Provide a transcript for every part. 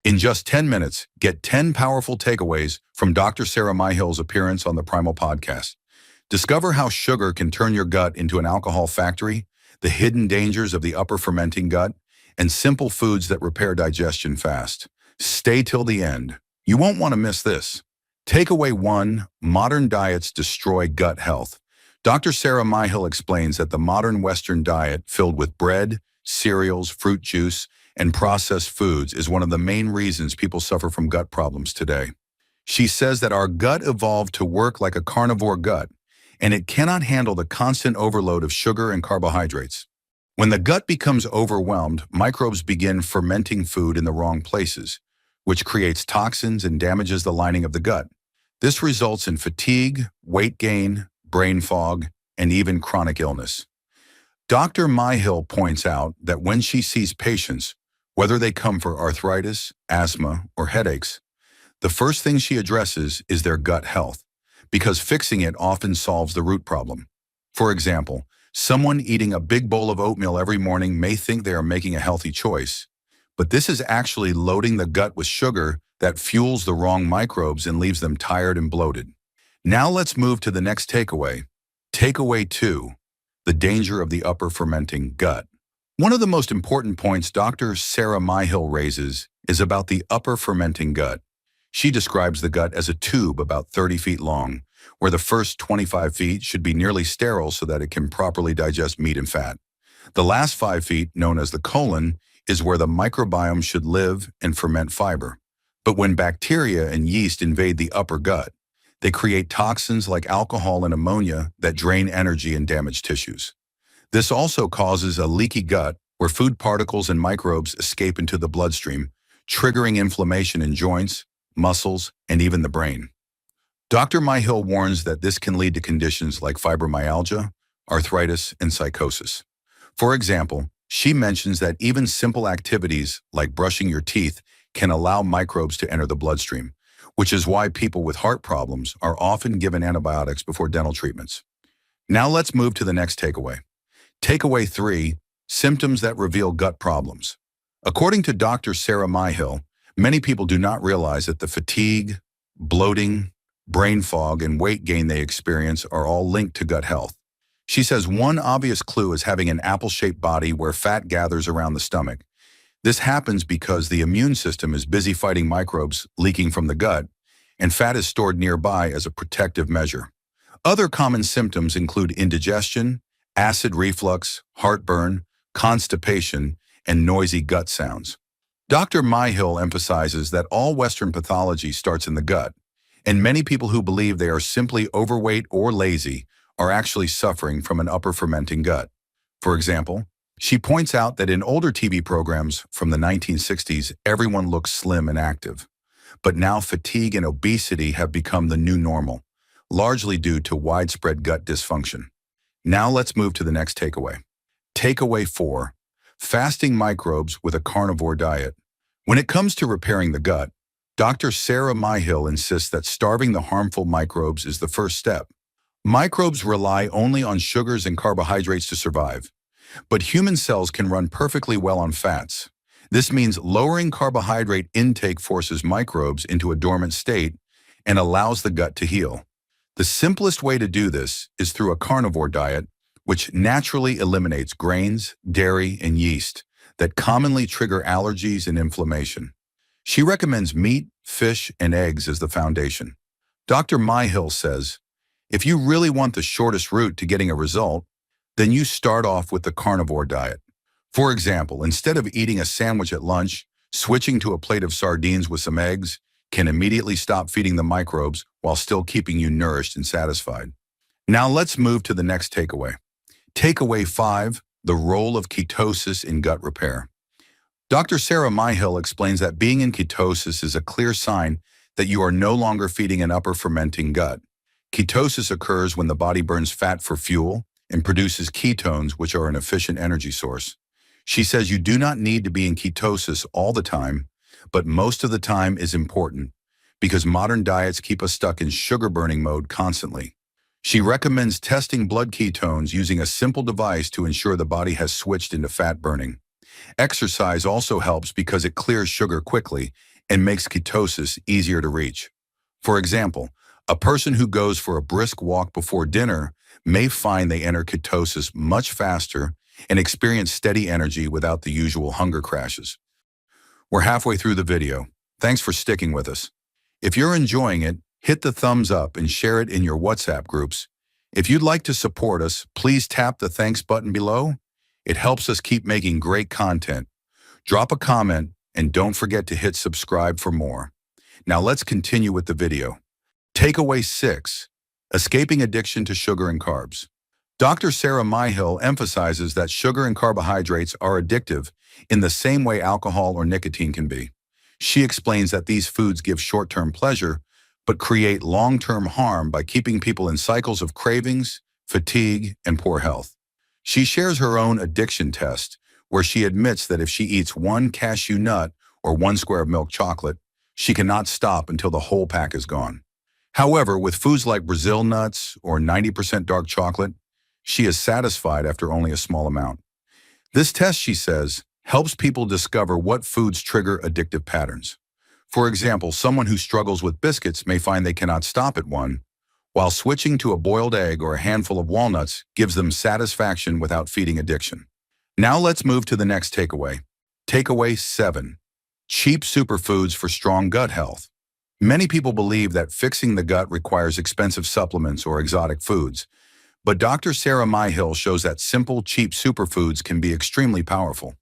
In just 10 minutes, get 10 powerful takeaways from Dr. Sarah Myhill's appearance on the Primal Podcast. Discover how sugar can turn your gut into an alcohol factory, the hidden dangers of the upper fermenting gut, and simple foods that repair digestion fast. Stay till the end. You won't want to miss this. Takeaway 1: Modern diets destroy gut health. Dr. Sarah Myhill explains that the modern Western diet, filled with bread, cereals, fruit juice, and processed foods, is one of the main reasons people suffer from gut problems today. She says that our gut evolved to work like a carnivore gut, and it cannot handle the constant overload of sugar and carbohydrates. When the gut becomes overwhelmed, microbes begin fermenting food in the wrong places, which creates toxins and damages the lining of the gut. This results in fatigue, weight gain, brain fog, and even chronic illness. Dr. Myhill points out that when she sees patients, whether they come for arthritis, asthma, or headaches, the first thing she addresses is their gut health, because fixing it often solves the root problem. For example, someone eating a big bowl of oatmeal every morning may think they are making a healthy choice, but this is actually loading the gut with sugar that fuels the wrong microbes and leaves them tired and bloated. Now let's move to the next takeaway. Takeaway 2: the danger of the upper fermenting gut. One of the most important points Dr. Sarah Myhill raises is about the upper fermenting gut. She describes the gut as a tube about 30 feet long, where the first 25 feet should be nearly sterile so that it can properly digest meat and fat. The last 5 feet, known as the colon, is where the microbiome should live and ferment fiber. But when bacteria and yeast invade the upper gut, they create toxins like alcohol and ammonia that drain energy and damage tissues. This also causes a leaky gut where food particles and microbes escape into the bloodstream, triggering inflammation in joints, muscles, and even the brain. Dr. Myhill warns that this can lead to conditions like fibromyalgia, arthritis, and psychosis. For example, she mentions that even simple activities like brushing your teeth can allow microbes to enter the bloodstream, which is why people with heart problems are often given antibiotics before dental treatments. Now let's move to the next takeaway. Takeaway 3: symptoms that reveal gut problems. According to Dr. Sarah Myhill, many people do not realize that the fatigue, bloating, brain fog, and weight gain they experience are all linked to gut health. She says one obvious clue is having an apple-shaped body where fat gathers around the stomach. This happens because the immune system is busy fighting microbes leaking from the gut, and fat is stored nearby as a protective measure. Other common symptoms include indigestion, acid reflux, heartburn, constipation, and noisy gut sounds. Dr. Myhill emphasizes that all Western pathology starts in the gut, and many people who believe they are simply overweight or lazy are actually suffering from an upper fermenting gut. For example, she points out that in older TV programs from the 1960s, everyone looked slim and active. But now fatigue and obesity have become the new normal, largely due to widespread gut dysfunction. Now let's move to the next takeaway. Takeaway 4: fasting microbes with a carnivore diet. When it comes to repairing the gut, Dr. Sarah Myhill insists that starving the harmful microbes is the first step. Microbes rely only on sugars and carbohydrates to survive, but human cells can run perfectly well on fats. This means lowering carbohydrate intake forces microbes into a dormant state and allows the gut to heal. The simplest way to do this is through a carnivore diet, which naturally eliminates grains, dairy, and yeast that commonly trigger allergies and inflammation. She recommends meat, fish, and eggs as the foundation. Dr. Myhill says, if you really want the shortest route to getting a result, then you start off with the carnivore diet. For example, instead of eating a sandwich at lunch, switching to a plate of sardines with some eggs can immediately stop feeding the microbes while still keeping you nourished and satisfied. Now let's move to the next takeaway. Takeaway 5: the role of ketosis in gut repair. Dr. Sarah Myhill explains that being in ketosis is a clear sign that you are no longer feeding an upper fermenting gut. Ketosis occurs when the body burns fat for fuel and produces ketones, which are an efficient energy source. She says you do not need to be in ketosis all the time, but most of the time is important because modern diets keep us stuck in sugar-burning mode constantly. She recommends testing blood ketones using a simple device to ensure the body has switched into fat burning. Exercise also helps because it clears sugar quickly and makes ketosis easier to reach. For example, a person who goes for a brisk walk before dinner may find they enter ketosis much faster and experience steady energy without the usual hunger crashes. We're halfway through the video. Thanks for sticking with us. If you're enjoying it, hit the thumbs up and share it in your WhatsApp groups. If you'd like to support us, please tap the thanks button below. It helps us keep making great content. Drop a comment and don't forget to hit subscribe for more. Now let's continue with the video. Takeaway 6. Escaping addiction to sugar and carbs. Dr. Sarah Myhill emphasizes that sugar and carbohydrates are addictive in the same way alcohol or nicotine can be. She explains that these foods give short-term pleasure, but create long-term harm by keeping people in cycles of cravings, fatigue, and poor health. She shares her own addiction test, where she admits that if she eats one cashew nut or one square of milk chocolate, she cannot stop until the whole pack is gone. However, with foods like Brazil nuts or 90% dark chocolate, she is satisfied after only a small amount. This test, she says, helps people discover what foods trigger addictive patterns. For example, someone who struggles with biscuits may find they cannot stop at one, while switching to a boiled egg or a handful of walnuts gives them satisfaction without feeding addiction. Now let's move to the next takeaway. Takeaway 7. Cheap superfoods for strong gut health. Many people believe that fixing the gut requires expensive supplements or exotic foods, but Dr. Sarah Myhill shows that simple, cheap superfoods can be extremely powerful.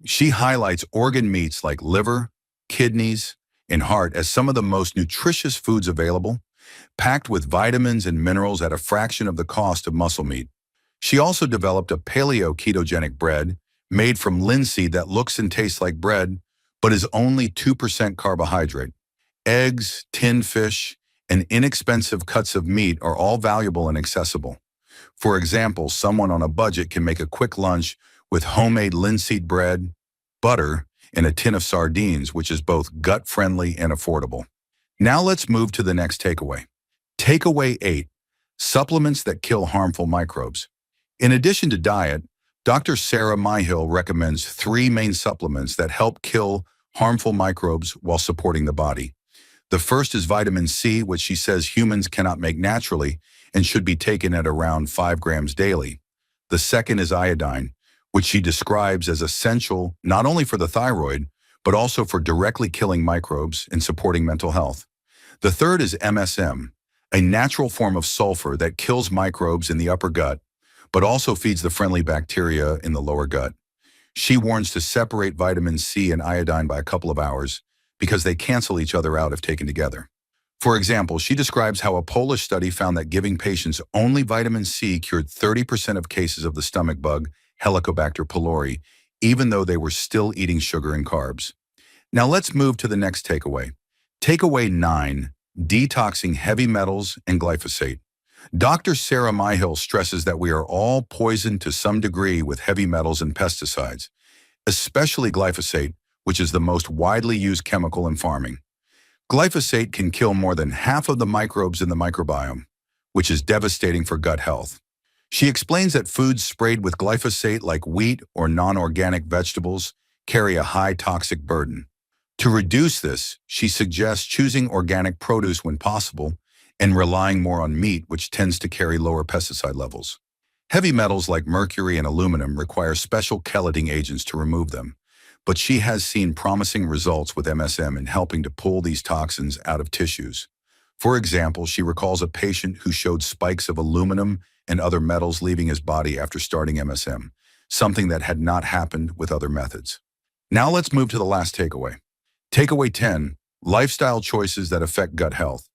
She highlights organ meats like liver, kidneys, and heart as some of the most nutritious foods available, packed with vitamins and minerals at a fraction of the cost of muscle meat. She also developed a paleo-ketogenic bread made from linseed that looks and tastes like bread, but is only 2% carbohydrate. Eggs, tinned fish, and inexpensive cuts of meat are all valuable and accessible. For example, someone on a budget can make a quick lunch with homemade linseed bread, butter, and a tin of sardines, which is both gut-friendly and affordable. Now let's move to the next takeaway. Takeaway 8. Supplements that kill harmful microbes. In addition to diet, Dr. Sarah Myhill recommends 3 main supplements that help kill harmful microbes while supporting the body. The first is vitamin C, which she says humans cannot make naturally and should be taken at around 5 grams daily. The second is iodine, which she describes as essential not only for the thyroid, but also for directly killing microbes and supporting mental health. The third is MSM, a natural form of sulfur that kills microbes in the upper gut, but also feeds the friendly bacteria in the lower gut. She warns to separate vitamin C and iodine by a couple of hours because they cancel each other out if taken together. For example, she describes how a Polish study found that giving patients only vitamin C cured 30% of cases of the stomach bug Helicobacter pylori, even though they were still eating sugar and carbs. Now let's move to the next takeaway. Takeaway 9. Detoxing heavy metals and glyphosate. Dr. Sarah Myhill stresses that we are all poisoned to some degree with heavy metals and pesticides, especially glyphosate, which is the most widely used chemical in farming. Glyphosate can kill more than half of the microbes in the microbiome, which is devastating for gut health. She explains that foods sprayed with glyphosate like wheat or non-organic vegetables carry a high toxic burden. To reduce this, she suggests choosing organic produce when possible and relying more on meat, which tends to carry lower pesticide levels. Heavy metals like mercury and aluminum require special chelating agents to remove them, but she has seen promising results with MSM in helping to pull these toxins out of tissues. For example, she recalls a patient who showed spikes of aluminum and other metals leaving his body after starting MSM, something that had not happened with other methods. Now let's move to the last takeaway. Takeaway 10. Lifestyle choices that affect gut health.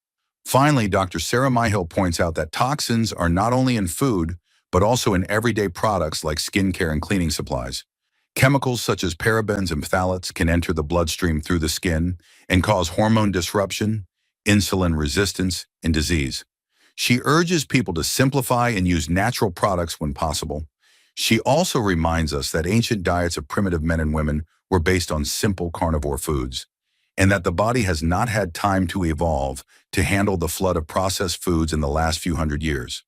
Finally, Dr. Sarah Myhill points out that toxins are not only in food, but also in everyday products like skincare and cleaning supplies. Chemicals such as parabens and phthalates can enter the bloodstream through the skin and cause hormone disruption, insulin resistance, and disease. She urges people to simplify and use natural products when possible. She also reminds us that ancient diets of primitive men and women were based on simple carnivore foods, and that the body has not had time to evolve to handle the flood of processed foods in the last few hundred years.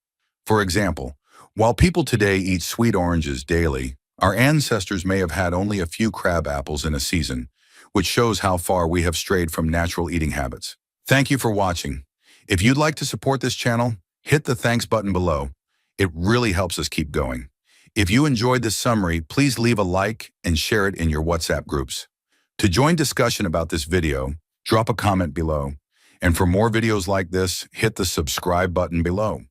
For example, while people today eat sweet oranges daily, our ancestors may have had only a few crab apples in a season, which shows how far we have strayed from natural eating habits. Thank you for watching. If you'd like to support this channel, hit the thanks button below. It really helps us keep going. If you enjoyed this summary, please leave a like and share it in your WhatsApp groups. To join discussion about this video, drop a comment below. And for more videos like this, hit the subscribe button below.